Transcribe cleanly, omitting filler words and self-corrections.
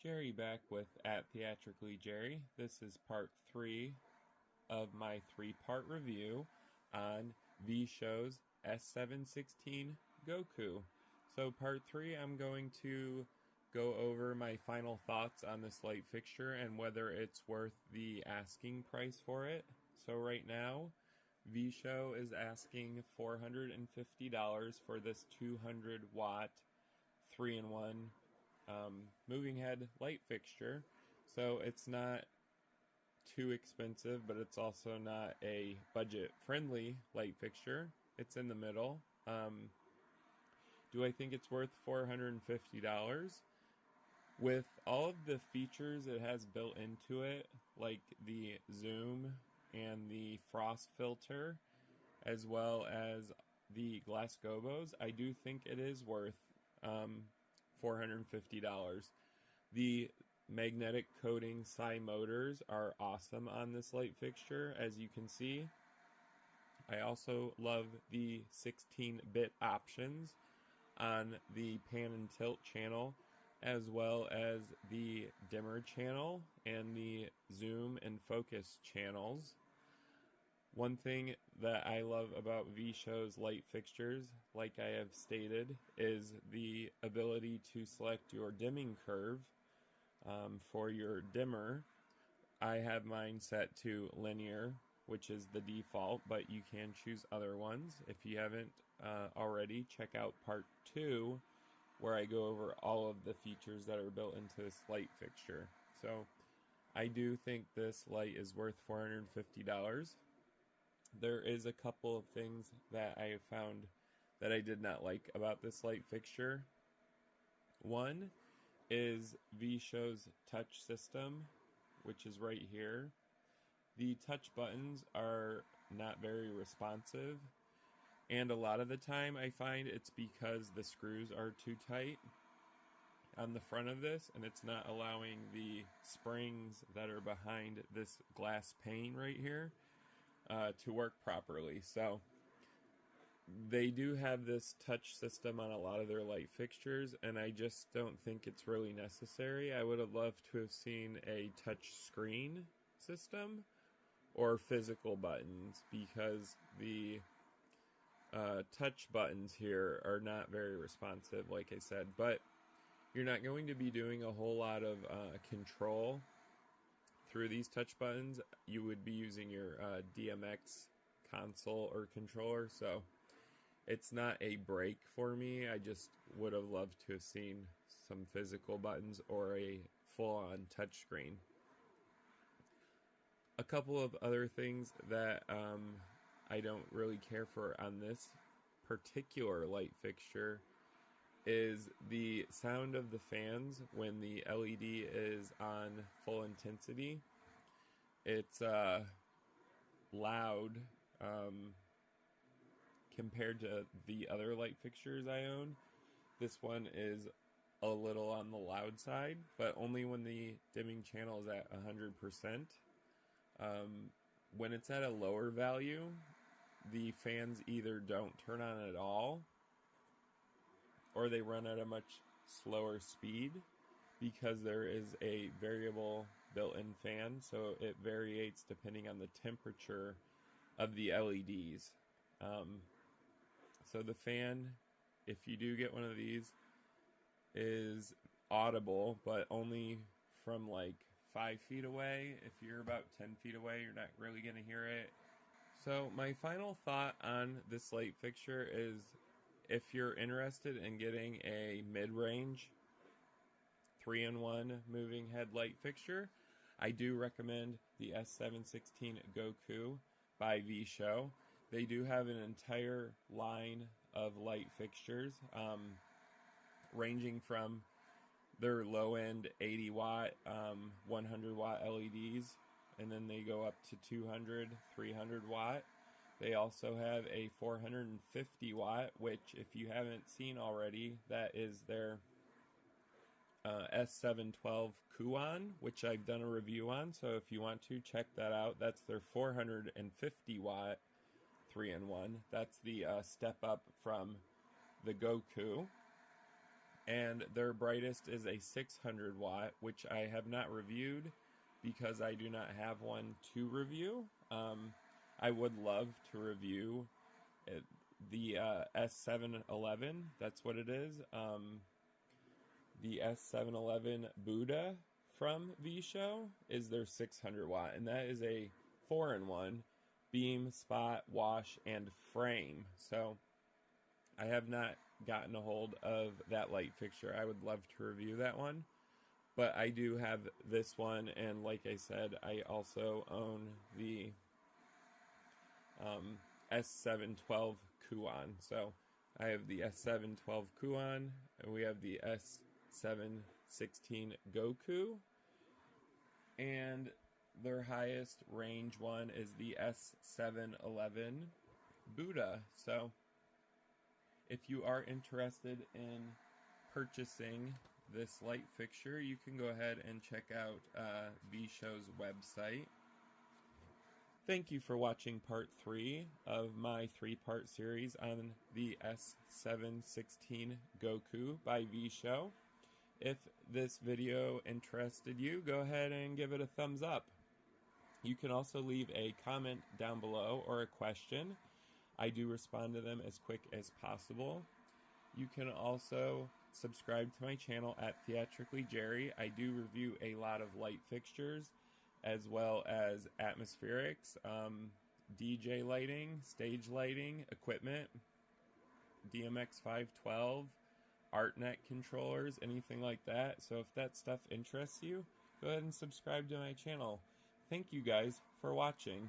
Jerry back with @theatrically Jerry. This is part 3 of my 3-part review on VSHOW's S716 Goku. So part 3, I'm going to go over my final thoughts on this light fixture and whether it's worth the asking price for it. So right now, VSHOW is asking $450 for this 200 watt 3-in-1 moving head light fixture. So it's not too expensive, but it's also not a budget friendly light fixture. It's in the middle. Do I think it's worth $450? With all of the features it has built into it, like the zoom and the frost filter, as well as the glass gobos, I do think it is worth $450. The magnetic coating psi motors are awesome on this light fixture, as you can see. I also love the 16-bit options on the pan and tilt channel, as well as the dimmer channel and the zoom and focus channels. One thing that I love about VSHOW's light fixtures, like I have stated, is the ability to select your dimming curve for your dimmer. I have mine set to linear, which is the default, but you can choose other ones. If you haven't already, check out part 2, where I go over all of the features that are built into this light fixture. So I do think this light is worth $450. There is a couple of things that I have found that I did not like about this light fixture. One is VSHOW's touch system, which is right here. The touch buttons are not very responsive, and a lot of the time I find it's because the screws are too tight on the front of this, and it's not allowing the springs that are behind this glass pane right here to work properly. So they do have this touch system on a lot of their light fixtures, and I just don't think it's really necessary. I would have loved to have seen a touch screen system or physical buttons, because the touch buttons here are not very responsive, like I said. But you're not going to be doing a whole lot of control through these touch buttons. You would be using your DMX console or controller, so it's not a break for me. I just would have loved to have seen some physical buttons or a full-on touchscreen. A couple of other things that I don't really care for on this particular light fixture is the sound of the fans when the LED is on full intensity. It's loud compared to the other light fixtures I own. This one is a little on the loud side, but only when the dimming channel is at 100%. When it's at a lower value, the fans either don't turn on at all, or they run at a much slower speed, because there is a variable built-in fan, so it varies depending on the temperature of the LEDs. So the fan, if you do get one of these, is audible, but only from like 5 feet away. If you're about 10 feet away, you're not really going to hear it. So my final thought on this light fixture is, if you're interested in getting a mid-range 3-in-1 moving head light fixture, I do recommend the S716 Goku by VSHOW. They do have an entire line of light fixtures, ranging from their low-end 80 watt, 100 watt LEDs, and then they go up to 200, 300 watt. They also have a 450 watt, which, if you haven't seen already, that is their S712 Kuan, which I've done a review on. So if you want to check that out, that's their 450 watt 3-in-1. That's the step up from the Goku. and their brightest is a 600 watt, which I have not reviewed because I do not have one to review. I would love to review the S711, that's what it is. The S711 Buddha from VSHOW is their 600 watt, and that is a 4-in-1 beam, spot, wash, and frame. So I have not gotten a hold of that light fixture. I would love to review that one, but I do have this one, and like I said, I also own the S712 Kuan. So I have the S712 Kuan, and we have the S716 Goku, and their highest range one is the S711 Buddha. So if you are interested in purchasing this light fixture, you can go ahead and check out VSHOW's website. Thank you for watching part 3 of my 3-part series on the S716 Goku by VSHOW. If this video interested you, go ahead and give it a thumbs up. You can also leave a comment down below or a question. I do respond to them as quick as possible. You can also subscribe to my channel at Theatrically Jerry. I do review a lot of light fixtures as well as atmospherics, DJ lighting, stage lighting, equipment, DMX 512, ArtNet controllers, anything like that. So if that stuff interests you, go ahead and subscribe to my channel. Thank you guys for watching.